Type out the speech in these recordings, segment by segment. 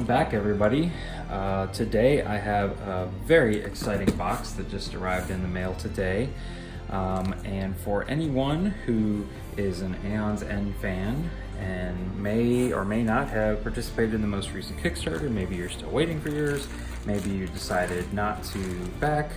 back, everybody. Today I have a very exciting box that just arrived in the mail today. And for anyone who is an Aeon's End fan and may or may not have participated in the most recent Kickstarter, maybe you're still waiting for yours, maybe you decided not to back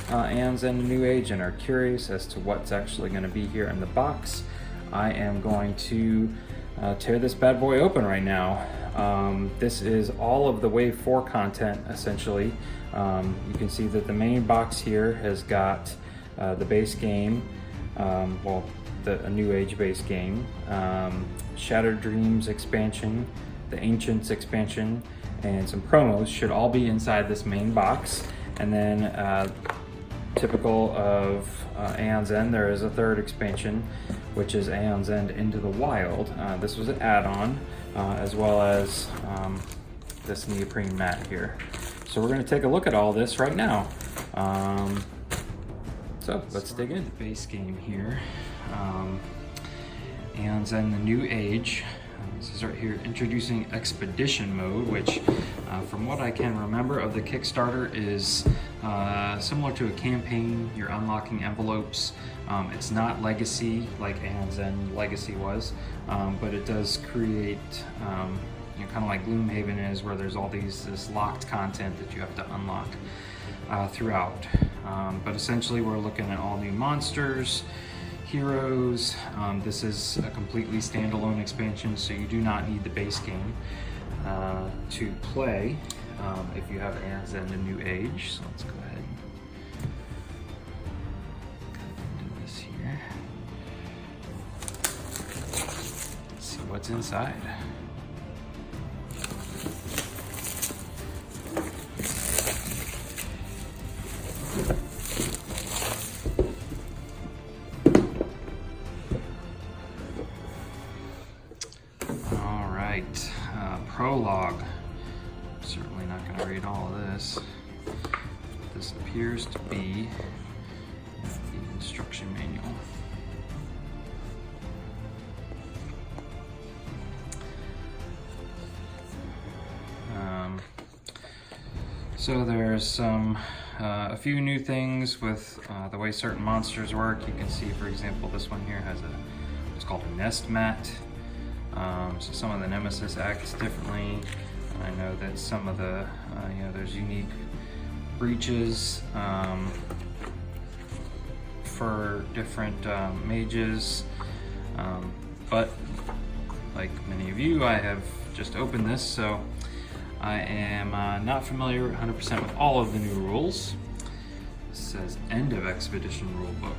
Aeon's End New Age and are curious as to what's actually going to be here in the box, I am going to tear this bad boy open right now. This is all of the Wave 4 content, essentially. You can see that the main box here has got the base game, a New Age base game, Shattered Dreams expansion, the Ancients expansion, and some promos should all be inside this main box. And then, typical of Aeon's End, there is a third expansion, which is Aeon's End Into the Wild. This was an add-on, as well as this neoprene mat here. So we're going to take a look at all this right now. So let's dig in. The base game here, Aeon's End the New Age. This is right here, introducing Expedition Mode, which from what I can remember of the Kickstarter is similar to a campaign. You're unlocking envelopes. It's not Legacy like Aeon's End Legacy was, but it does create, kind of like Gloomhaven is, where there's all this locked content that you have to unlock throughout. But essentially we're looking at all new monsters, heroes. This is a completely standalone expansion, so you do not need the base game to play if you have Aeon's End A New Age. So let's go ahead and do this here. Let's see what's inside. Prologue. Certainly not going to read all of this. This appears to be the instruction manual. So there's some a few new things with the way certain monsters work. You can see, for example, this one here has what's called a nest mat. So some of the Nemesis acts differently. I know that some of the, there's unique breaches for different mages. But like many of you, I have just opened this, so I am not familiar 100% with all of the new rules. It says End of Expedition Rulebook.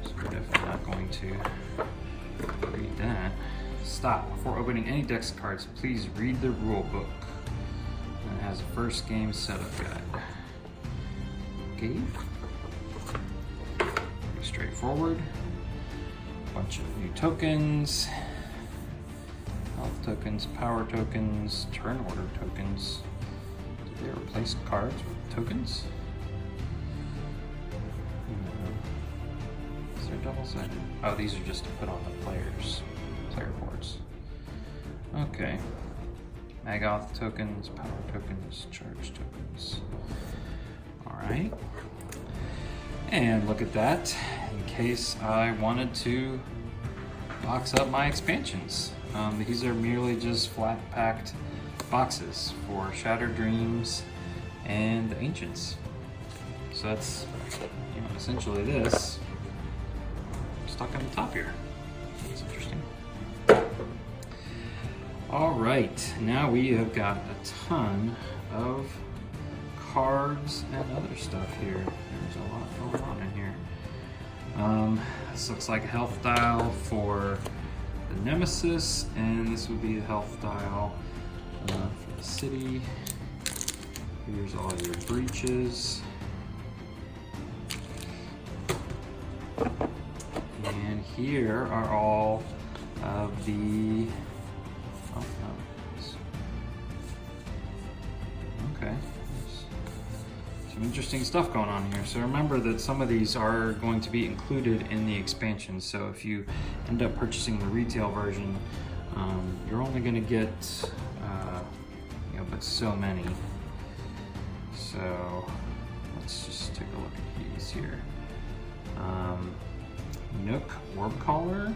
So we're definitely not going to read that. Stop. Before opening any decks of cards, please read the rule book. And it has a first game setup guide. Okay. Pretty straightforward. Bunch of new tokens. Health tokens, power tokens, turn order tokens. Did they replace cards with tokens? Is there double-sided? Oh, these are just to put on the player boards. Okay. Magoth tokens, power tokens, charge tokens. Alright. And look at that, in case I wanted to box up my expansions. These are merely just flat packed boxes for Shattered Dreams and the Ancients. So that's essentially this stuck on the top here. That's interesting. All right, now we have got a ton of cards and other stuff here. There's a lot going on in here. This looks like a health dial for the Nemesis, and this would be a health dial for the city. Here's all your breaches. And here are all of the okay. Some interesting stuff going on here. So remember that some of these are going to be included in the expansion. So if you end up purchasing the retail version, you're only going to get but so many. So let's just take a look at these here. Nook Orb Caller.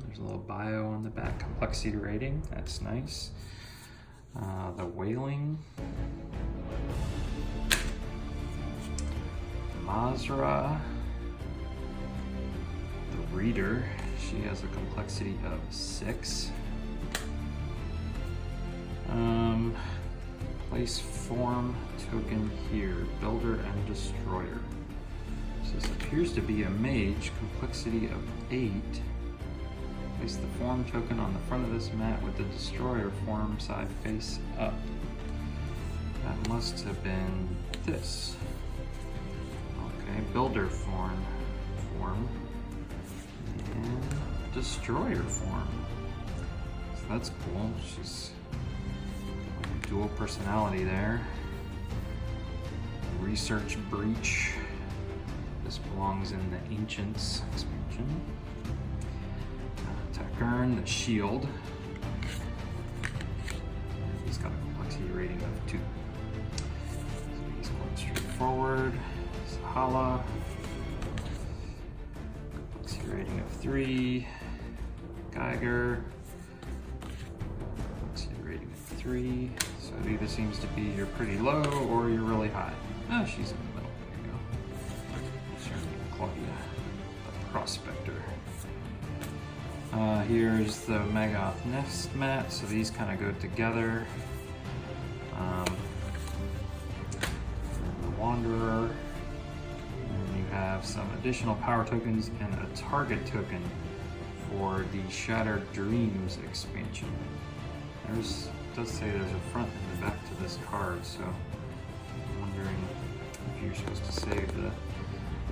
There's a little bio on the back, complexity rating, that's nice. The Wailing. Mazra. The Reader, she has a complexity of 6. Place form token here, Builder and Destroyer. So this appears to be a mage, complexity of 8. Place the form token on the front of this mat with the Destroyer form side face up. That must have been this. Okay, Builder form. And Destroyer form. So that's cool. She's dual personality there. Research Breach. This belongs in the Ancients expansion. Takern, the Shield. He's got a complexity rating of 2. So he's quite straightforward. Sahala. Complexity rating of 3. Geiger. Complexity rating of 3. So it either seems to be you're pretty low or you're really high. Oh, she's in the middle. There you go. Certainly Claudia, the Prospector. Here's the Magath Nest mat, so these kind of go together. The Wanderer. And you have some additional power tokens and a target token for the Shattered Dreams expansion. It does say there's a front and a back to this card, so I'm wondering if you're supposed to save the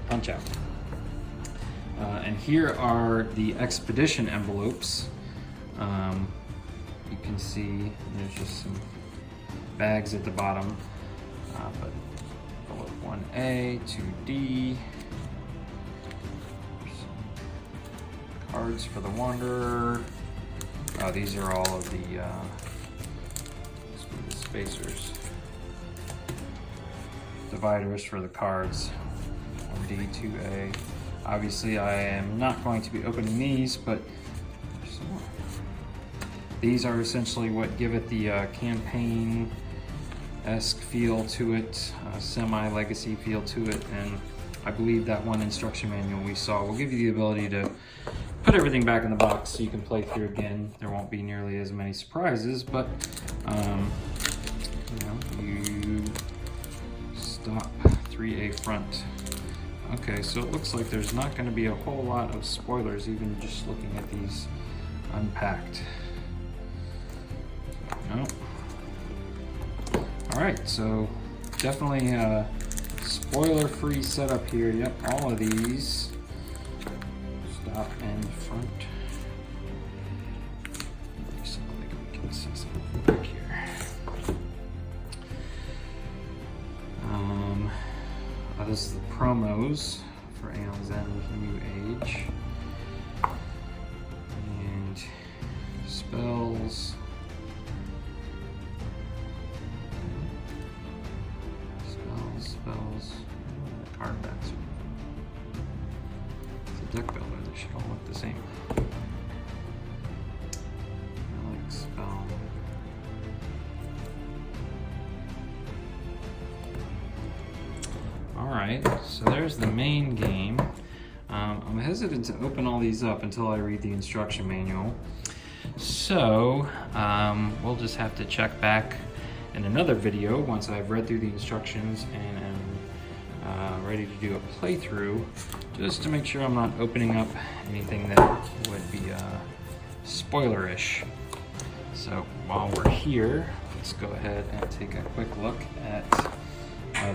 punch out. And here are the expedition envelopes. You can see there's just some bags at the bottom, but envelope 1A, 2D. Some cards for the Wanderer. These are all of the spacers. Dividers for the cards. 1D, 2A. Obviously, I am not going to be opening these, but there's some more. These are essentially what give it the campaign-esque feel to it, semi-legacy feel to it, and I believe that one instruction manual we saw will give you the ability to put everything back in the box so you can play through again. There won't be nearly as many surprises, but you stop 3A front. Okay, so it looks like there's not going to be a whole lot of spoilers even just looking at these unpacked. No. Alright, so definitely a spoiler-free setup here. Yep, all of these. Stop and front. Looks like we can see something back here. This is the promos for Aeon's End New Age. And spells. Spells. Card backs. It's a deck builder, they should all look the same. Relic spell. Alright, so there's the main game. I'm hesitant to open all these up until I read the instruction manual. So, we'll just have to check back in another video once I've read through the instructions and am ready to do a playthrough, just to make sure I'm not opening up anything that would be spoilerish. So while we're here, let's go ahead and take a quick look at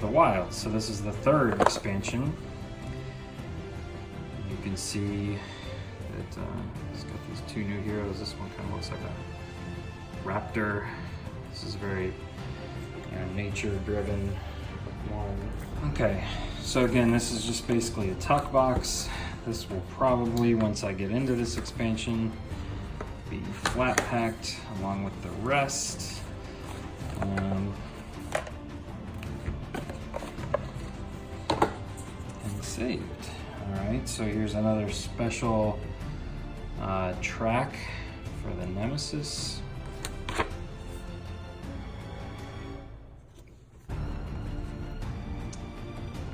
the Wilds. So this is the 3rd expansion. You can see that it's got these 2 new heroes. This one kind of looks like a raptor. This is very nature-driven one. Okay, so again, this is just basically a tuck box. This will probably, once I get into this expansion, be flat packed along with the rest. And saved. All right, so here's another special track for the Nemesis.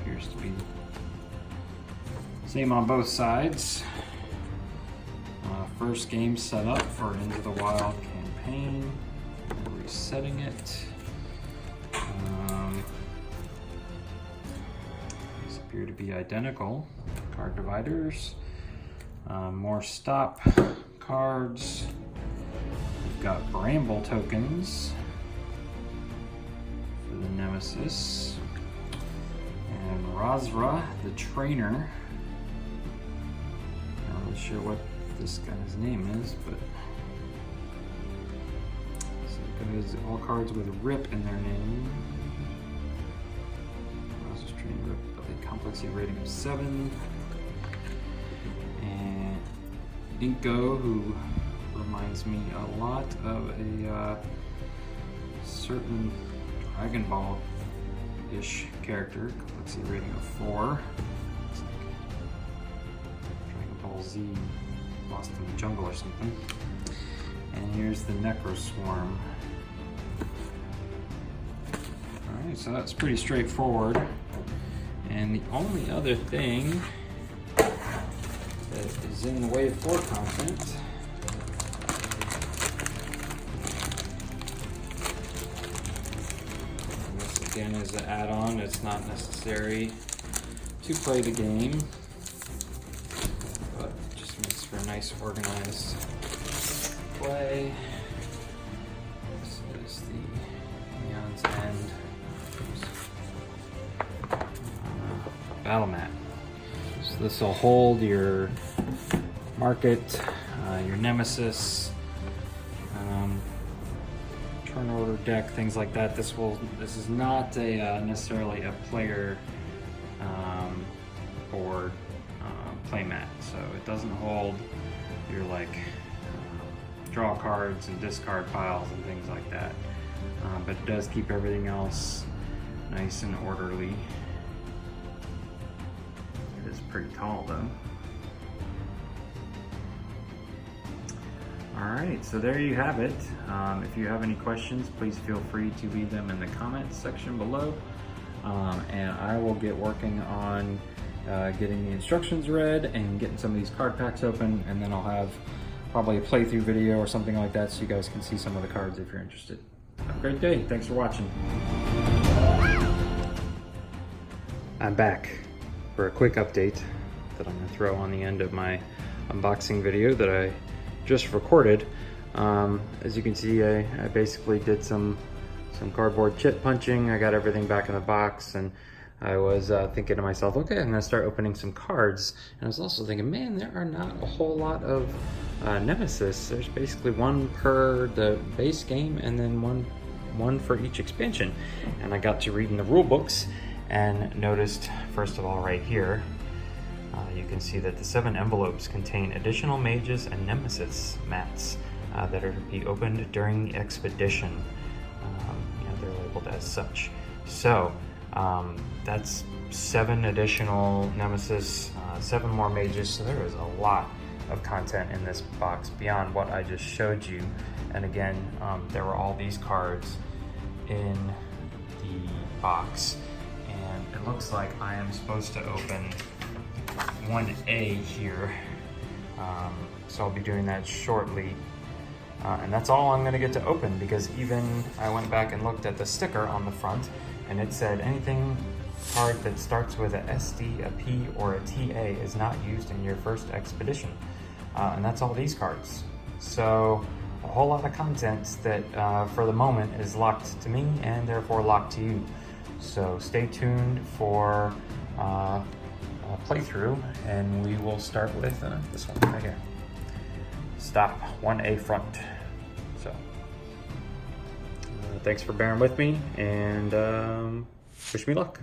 Appears to be same on both sides. First game set up for Into the Wild campaign. Resetting it. These appear to be identical. Card dividers. More stop cards. We've got Bramble tokens for the Nemesis. And Razra, the trainer. Not really sure what this guy's name is, but so guys, all cards with Rip in their name. Razra's trainer Rip, a complexity rating of 7. And Inko, who reminds me a lot of a certain Dragon Ball-ish character, complexity rating of 4. Looks like Dragon Ball Z lost in the jungle or something. And here's the Necroswarm. Alright, so that's pretty straightforward. And the only other thing that is in the way of core content this again is an add-on. It's not necessary to play the game, but it just makes for a nice organized play. This is the Aeon's End battle mat. So this will hold your market, your Nemesis, turn order deck, things like that. This is not a necessarily a player board playmat, so it doesn't hold your like draw cards and discard piles and things like that, but it does keep everything else nice and orderly. It is pretty tall though. Alright, so there you have it. If you have any questions, please feel free to leave them in the comments section below, and I will get working on getting the instructions read and getting some of these card packs open, and then I'll have probably a playthrough video or something like that so you guys can see some of the cards if you're interested. Have a great day. Thanks for watching. I'm back for a quick update that I'm going to throw on the end of my unboxing video that I just recorded. As you can see, I basically did some cardboard chip punching. I got everything back in the box, and I was thinking to myself, okay, I'm gonna start opening some cards. And I was also thinking, man, there are not a whole lot of Nemesis. There's basically one per the base game and then one for each expansion. And I got to reading the rule books and noticed, first of all, right here, you can see that the 7 envelopes contain additional mages and Nemesis mats that are to be opened during the expedition. They're labeled as such. So that's 7 additional Nemesis, 7 more mages. So there is a lot of content in this box beyond what I just showed you. And again, there were all these cards in the box, and it looks like I am supposed to open 1A here, so I'll be doing that shortly, and that's all I'm going to get to open, because even I went back and looked at the sticker on the front, and it said anything card that starts with a SD, a P, or a TA is not used in your first expedition, and that's all these cards. So a whole lot of content that for the moment is locked to me and therefore locked to you. So stay tuned for playthrough, and we will start with this one right here. Stop 1A front. So thanks for bearing with me, and wish me luck.